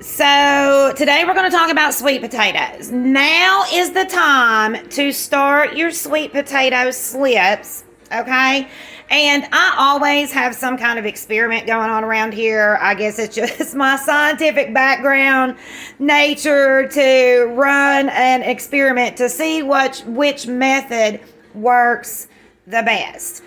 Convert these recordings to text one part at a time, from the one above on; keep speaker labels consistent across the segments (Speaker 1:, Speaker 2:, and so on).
Speaker 1: So today we're going to talk about sweet potatoes. Now is the time to start your sweet potato slips, okay? And I always have some kind of experiment going on around here. I guess it's just my scientific background, nature, to run an experiment to see which method works the best.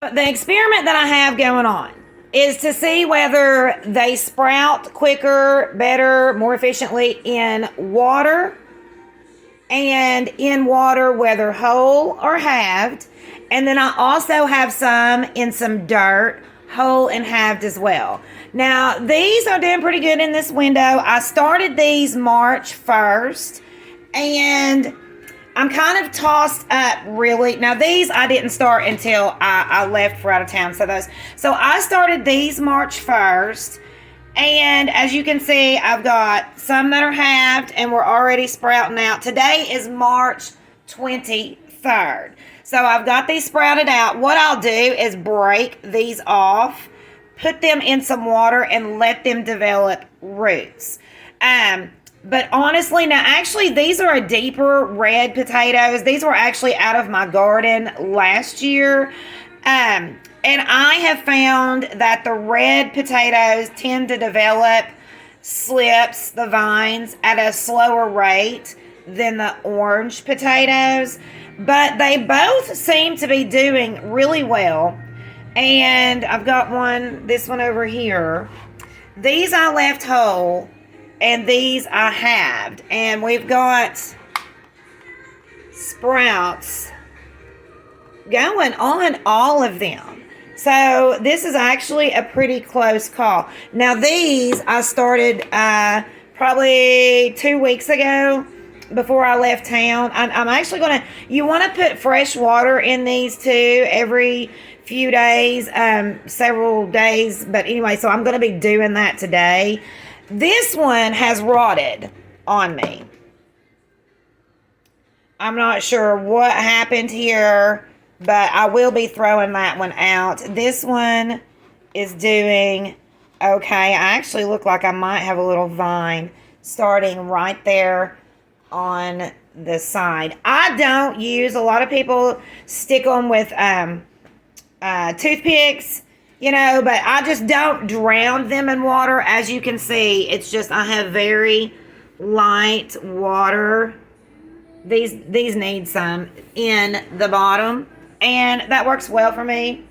Speaker 1: The experiment that I have going on is to see whether they sprout quicker, better, more efficiently in water, and in water, whether whole or halved. And then I also have some in some dirt, whole and halved as well. Now, these are doing pretty good in this window. I started these March 1st, and I'm kind of tossed up, really. Now, these I didn't start until I left for out of town. So I started these March 1st. And as you can see, I've got some that are halved and we're already sprouting out. Today is March 23rd. So I've got these sprouted out. What I'll do is break these off, put them in some water, and let them develop roots. But honestly, now actually these are a deeper red potatoes. These were actually out of my garden last year. And I have found that the red potatoes tend to develop slips, the vines, at a slower rate than the orange potatoes. But they both seem to be doing really well. And I've got this one over here. These I left whole. And these I halved. And we've got sprouts going on all of them. So this is actually a pretty close call. Now these I started probably 2 weeks ago before I left town. I'm actually going to, you want to put fresh water in these too every few days, several days. But anyway, so I'm going to be doing that today. This one has rotted on me. I'm not sure what happened here, but I will be throwing that one out. This one is doing okay. I actually look like I might have a little vine starting right there on the side. I don't use, a lot of people stick them with toothpicks, but I just don't drown them in water. As you can see, it's just, I have very light water. These need some in the bottom, and that works well for me.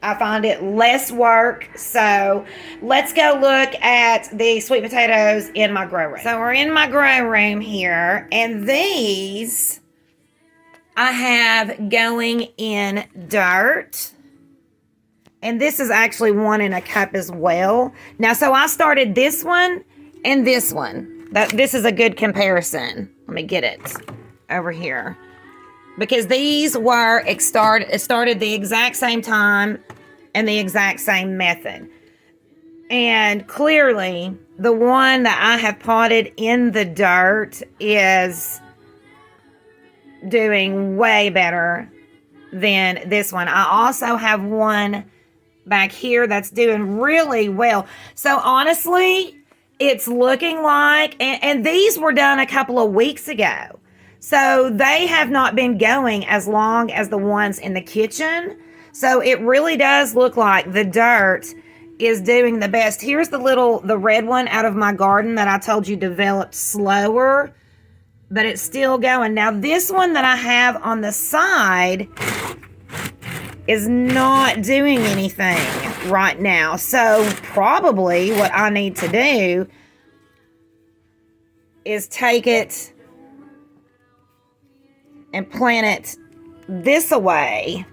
Speaker 1: I find it less work. So let's go look at the sweet potatoes in my grow room. So we're in my grow room here, and these I have going in dirt. And this is actually one in a cup as well. Now, so I started this one and this one. This is a good comparison. Let me get it over here. Because these were started the exact same time and the exact same method. And clearly, the one that I have potted in the dirt is doing way better than this one. I also have one back here that's doing really well. So honestly, it's looking like, and these were done a couple of weeks ago. So they have not been going as long as the ones in the kitchen. So it really does look like the dirt is doing the best. Here's the red one out of my garden that I told you developed slower, but it's still going. Now this one that I have on the side is not doing anything right now. So probably what I need to do is take it and plant it this way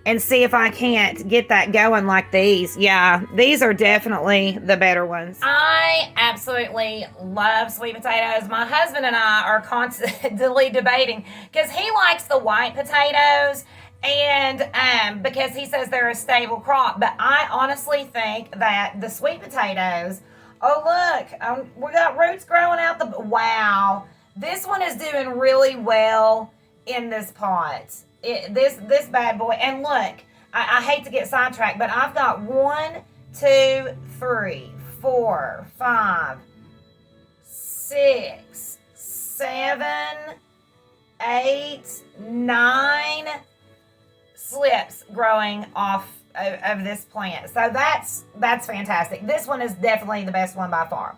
Speaker 1: and see if I can't get that going like these. Yeah, these are definitely the better ones. I absolutely love sweet potatoes. My husband and I are constantly debating because he likes the white potatoes, and because he says they're a stable crop. But I honestly think that the sweet potatoes, oh look, we got roots growing out wow. This one is doing really well in this pot. This bad boy. And look, I hate to get sidetracked, but I've got 1, 2, 3, 4, 5, 6, 7, 8, 9 slips growing off of this plant. So that's fantastic. This one is definitely the best one by far.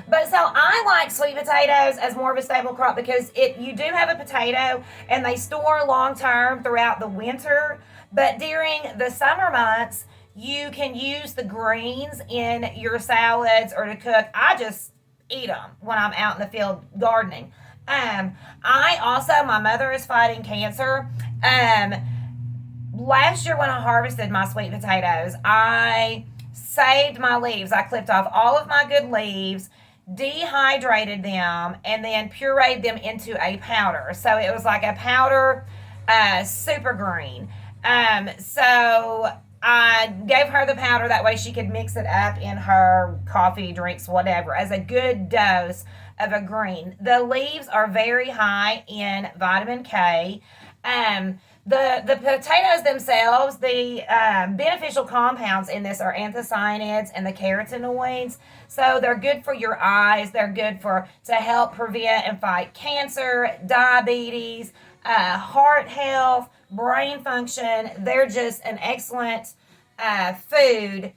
Speaker 1: But so I like sweet potatoes as more of a staple crop because you do have a potato and they store long term throughout the winter. But during the summer months, you can use the greens in your salads or to cook. I just eat them when I'm out in the field gardening. My mother is fighting cancer. Last year when I harvested my sweet potatoes, I saved my leaves. I clipped off all of my good leaves, dehydrated them, and then pureed them into a powder. So it was like a powder, super green. So I gave her the powder that way she could mix it up in her coffee, drinks, whatever, as a good dose of a green. The leaves are very high in vitamin K. The potatoes themselves, the beneficial compounds in this are anthocyanins and the carotenoids. So they're good for your eyes. They're good to help prevent and fight cancer, diabetes, heart health, brain function. They're just an excellent food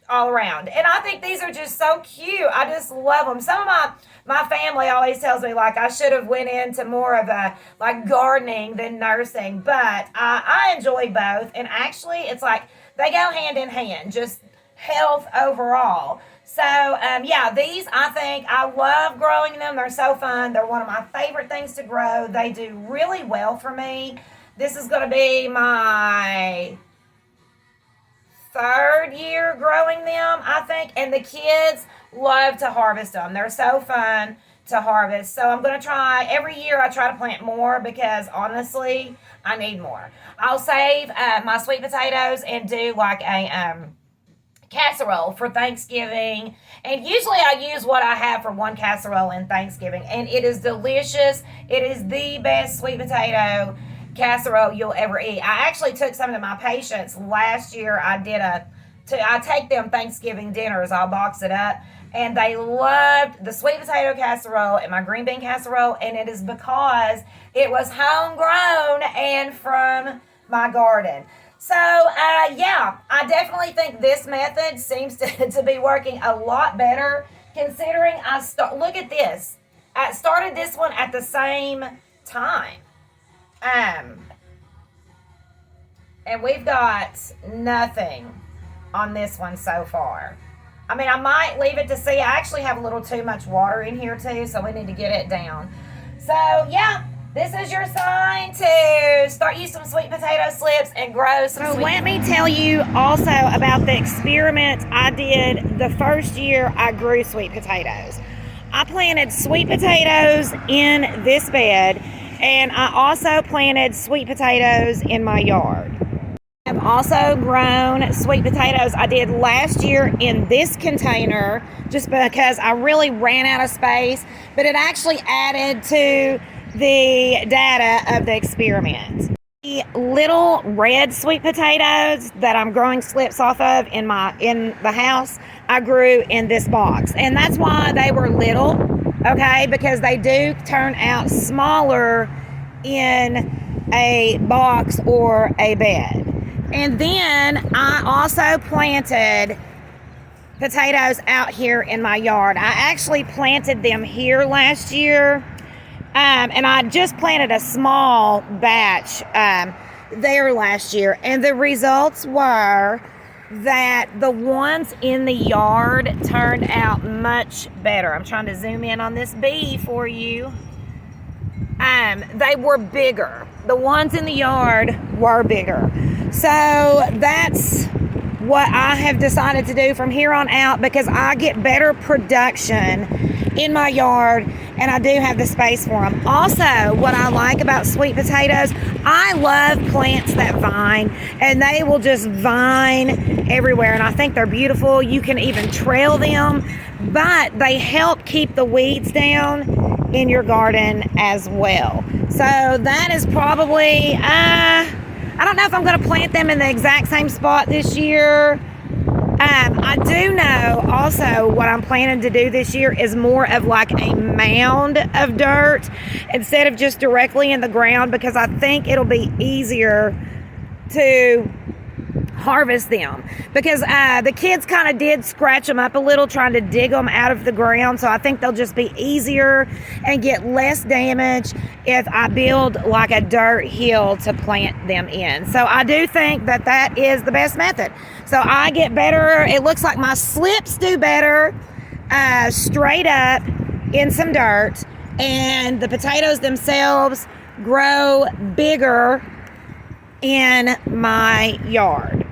Speaker 1: all around. And I think these are just so cute. I just love them. Some of my family always tells me like I should have went into more of a like gardening than nursing, but I enjoy both. And actually it's like they go hand in hand, just health overall. So these I love growing them. They're so fun. They're one of my favorite things to grow. They do really well for me. This is going to be my 3rd year growing them, I think, and the kids love to harvest them. They're so fun to harvest. So I'm going to try, every year I try to plant more because honestly, I need more. I'll save my sweet potatoes and do like a casserole for Thanksgiving. And usually I use what I have for one casserole in Thanksgiving. And it is delicious. It is the best sweet potato casserole you'll ever eat. I actually took some to my patients last year. I take them Thanksgiving dinners. I'll box it up. And they loved the sweet potato casserole and my green bean casserole. And it is because it was homegrown and from my garden. So, I definitely think this method seems to be working a lot better considering look at this. I started this one at the same time. And we've got nothing on this one so far. I mean, I might leave it to see. I actually have a little too much water in here too, so we need to get it down. So, this is your sign to start using some sweet potato slips and grow some sweet. So let me tell you also about the experiment I did the first year I grew sweet potatoes. I planted sweet potatoes in this bed, and I also planted sweet potatoes in my yard. I've also grown sweet potatoes I did last year in this container just because I really ran out of space, but it actually added to the data of the experiment. The little red sweet potatoes that I'm growing slips off of in the house, I grew in this box. And that's why they were little, okay? Because they do turn out smaller in a box or a bed. And then I also planted potatoes out here in my yard. I actually planted them here last year. And I just planted a small batch there last year. And the results were that the ones in the yard turned out much better. I'm trying to zoom in on this bee for you. They were bigger. The ones in the yard were bigger. So that's what I have decided to do from here on out because I get better production in my yard and I do have the space for them. Also, what I like about sweet potatoes, I love plants that vine, and they will just vine everywhere, and I think they're beautiful. You can even trail them, but they help keep the weeds down in your garden as well. So that is probably, I don't know if I'm going to plant them in the exact same spot this year. I do know also what I'm planning to do this year is more of like a mound of dirt instead of just directly in the ground, because I think it'll be easier to harvest them, because the kids kind of did scratch them up a little trying to dig them out of the ground. So I think they'll just be easier and get less damage if I build like a dirt hill to plant them in. So I do think that that is the best method. So I get better. It looks like my slips do better straight up in some dirt, and the potatoes themselves grow bigger in my yard.